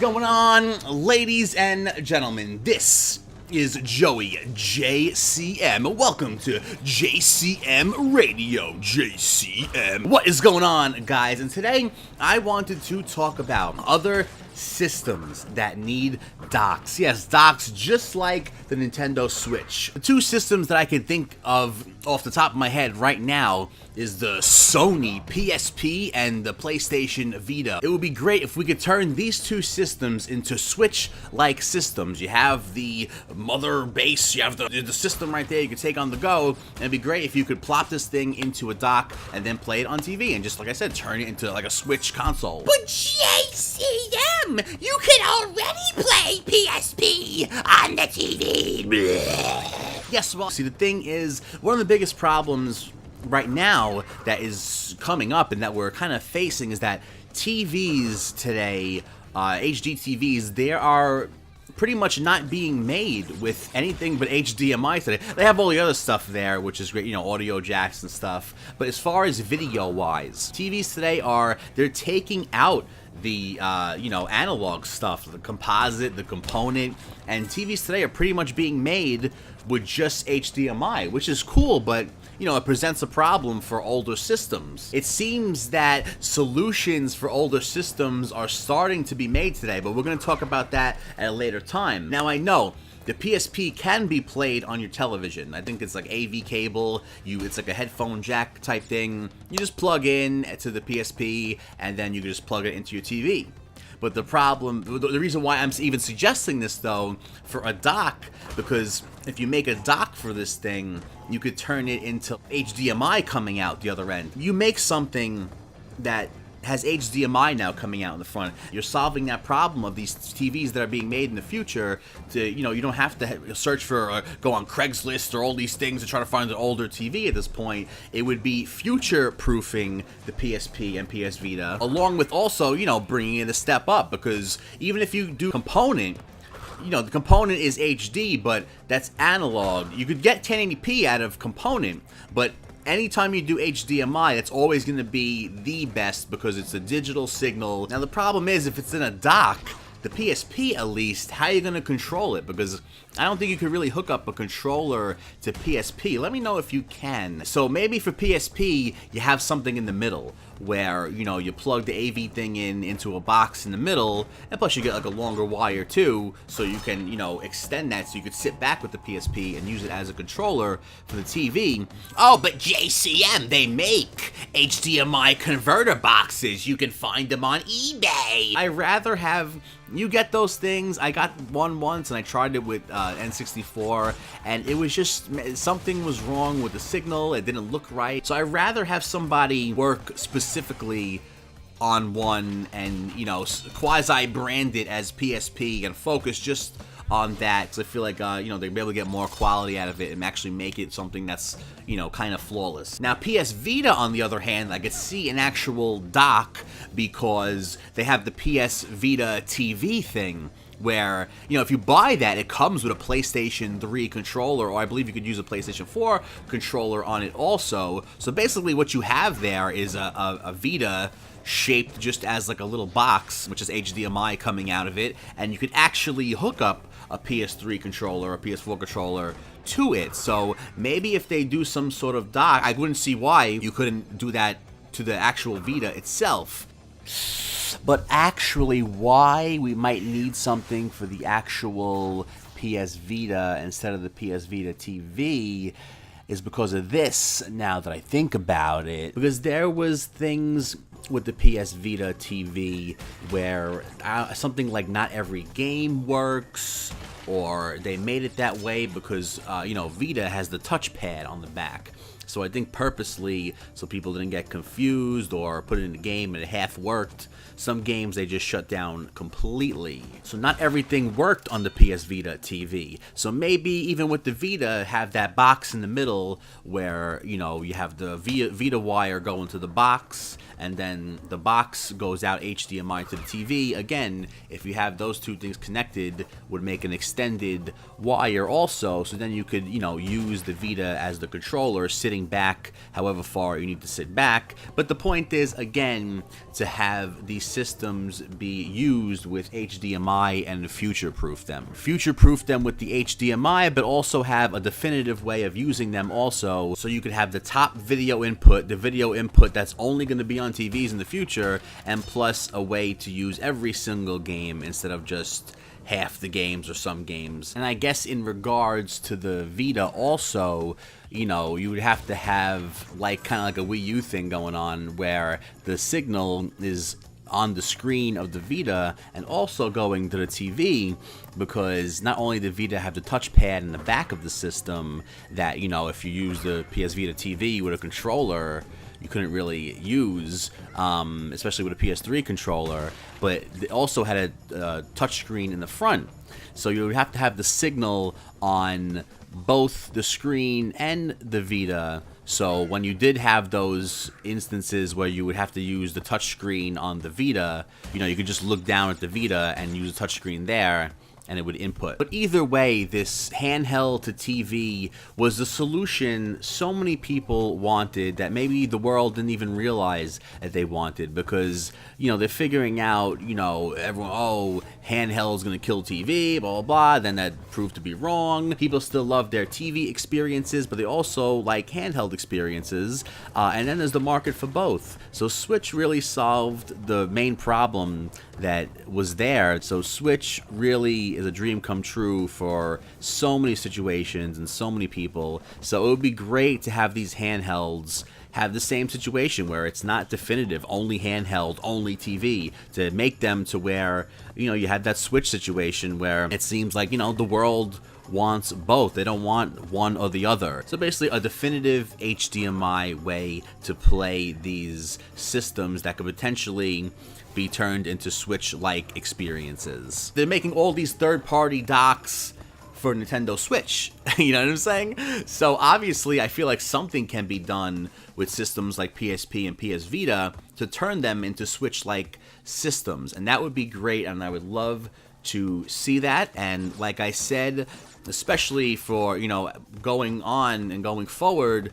going on, ladies and gentlemen? This is Joey JCM. Welcome to JCM Radio. JCM. What is going on, guys? And today I wanted to talk about other systems that need docks. Yes, docks just like the Nintendo Switch. The two systems that I can think of off the top of my head right now is the Sony PSP and the PlayStation Vita. It would be great if we could turn these two systems into Switch-like systems. You have the mother base, you have the system right there you can take on the go, and it'd be great if you could plop this thing into a dock and then play it on TV and just, like I said, turn it into like a Switch console. But JCM, you can already play PSP on the TV. Yes, well, see, the thing is, one of the biggest problems right now that is coming up and that we're kind of facing is that TVs today, HD TVs, they are pretty much not being made with anything but HDMI today. They have all the other stuff there, which is great, you know, audio jacks and stuff. But as far as video-wise, TVs today they're taking out the, analog stuff, the composite, the component, and TVs today are pretty much being made with just HDMI, which is cool, but it presents a problem for older systems. It seems that solutions for older systems are starting to be made today, but we're going to talk about that at a later time. Now, I know the PSP can be played on your television. I think it's like AV cable. It's like a headphone jack type thing. You just plug in to the PSP, and then you can just plug it into your TV. But the reason why I'm even suggesting this, though, for a dock, because if you make a dock for this thing, you could turn it into HDMI coming out the other end. You make something that has HDMI now coming out in the front. You're solving that problem of these TVs that are being made in the future. You don't have to search for go on Craigslist or all these things to try to find an older TV at this point. It would be future-proofing the PSP and PS Vita, along with also, bringing it a step up, because even if you do component, the component is HD, but that's analog. You could get 1080p out of component, but anytime you do HDMI, it's always going to be the best because it's a digital signal. Now, the problem is, if it's in a dock, the PSP at least, how are you going to control it? Because I don't think you could really hook up a controller to PSP. Let me know if you can. So maybe for PSP, you have something in the middle where, you plug the AV thing into a box in the middle, and plus you get like a longer wire too, so you can, extend that so you could sit back with the PSP and use it as a controller for the TV. Oh, but JCM, they make HDMI converter boxes. You can find them on eBay. I'd rather have you get those things. I got one once and I tried it with N64, and it was just, something was wrong with the signal. It didn't look right. So I'd rather have somebody work specifically on one and, quasi brand it as PSP and focus just on that, because I feel like, they'd be able to get more quality out of it and actually make it something that's, kind of flawless. Now, PS Vita, on the other hand, I could see an actual dock because they have the PS Vita TV thing, where, if you buy that, it comes with a PlayStation 3 controller, or I believe you could use a PlayStation 4 controller on it also. So basically what you have there is a Vita shaped just as like a little box, which is HDMI coming out of it, and you could actually hook up a PS3 controller or a PS4 controller to it. So maybe if they do some sort of dock, I wouldn't see why you couldn't do that to the actual Vita itself. But actually, why we might need something for the actual PS Vita instead of the PS Vita TV is because of this, now that I think about it. Because there was things with the PS Vita TV where something like not every game works, or they made it that way because, Vita has the touchpad on the back. So I think purposely, so people didn't get confused or put it in the game and it half worked. Some games they just shut down completely. So not everything worked on the PS Vita TV. So maybe even with the Vita, have that box in the middle where, you have the Vita wire going to the box, and then the box goes out HDMI to the TV. Again, if you have those two things connected, would make an extended wire also, so then you could, use the Vita as the controller sitting sitting back however far you need to sit back. But the point is, again, to have these systems be used with HDMI and future-proof them. Future-proof them with the HDMI, but also have a definitive way of using them also, so you could have the top video input, the video input that's only going to be on TVs in the future, and plus a way to use every single game instead of just half the games or some games. And I guess in regards to the Vita also, you know, you would have to have like kind of like a Wii U thing going on where the signal is on the screen of the Vita and also going to the TV, because not only did Vita have the touchpad in the back of the system that, you know, if you use the PS Vita TV with a controller, you couldn't really use, especially with a PS3 controller, but it also had a touchscreen in the front. So you would have to have the signal on both the screen and the Vita. So when you did have those instances where you would have to use the touchscreen on the Vita, you know, you could just look down at the Vita and use the touchscreen there, and it would input. But either way, this handheld to TV was the solution so many people wanted that maybe the world didn't even realize that they wanted, because, you know, they're figuring out, you know, everyone, oh, handheld's gonna kill TV, blah, blah, blah. Then that proved to be wrong. People still love their TV experiences, but they also like handheld experiences. And then there's the market for both. So Switch really solved the main problem that was there. So Switch really is a dream come true for so many situations and so many people. So it would be great to have these handhelds have the same situation where it's not definitive, only handheld, only TV, to make them to where, you know, you have that Switch situation where it seems like, you know, the world wants both. They don't want one or the other. So basically a definitive HDMI way to play these systems that could potentially be turned into Switch-like experiences. They're making all these third-party docks for Nintendo Switch, you know what I'm saying? So obviously I feel like something can be done with systems like PSP and PS Vita to turn them into Switch-like systems, and that would be great, and I would love to see that. And like I said, especially for, you know, going on and going forward,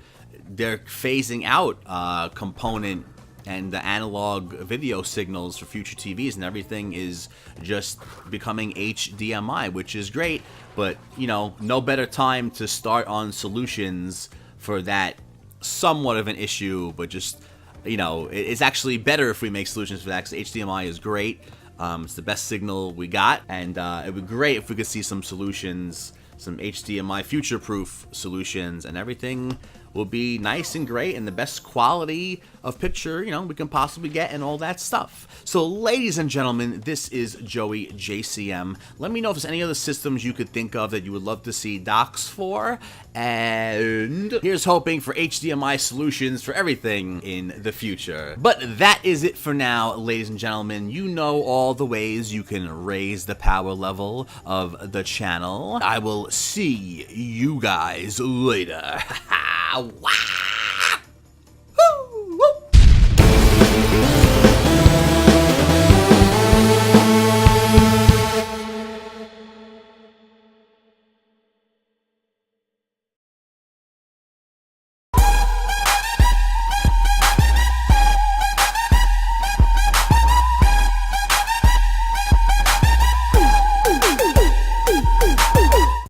they're phasing out component and the analog video signals for future TVs, and everything is just becoming HDMI, which is great. But, you know, no better time to start on solutions for that somewhat of an issue, but just, you know, it's actually better if we make solutions for that, because HDMI is great. It's the best signal we got, and it would be great if we could see some solutions, some HDMI future-proof solutions, and everything will be nice and great and the best quality of picture, you know, we can possibly get, and all that stuff. So ladies and gentlemen, this is Joey JCM. Let me know if there's any other systems you could think of that you would love to see docks for, and here's hoping for HDMI solutions for everything in the future. But that is it for now, ladies and gentlemen. You know all the ways you can raise the power level of the channel. I will see you guys later. Wow.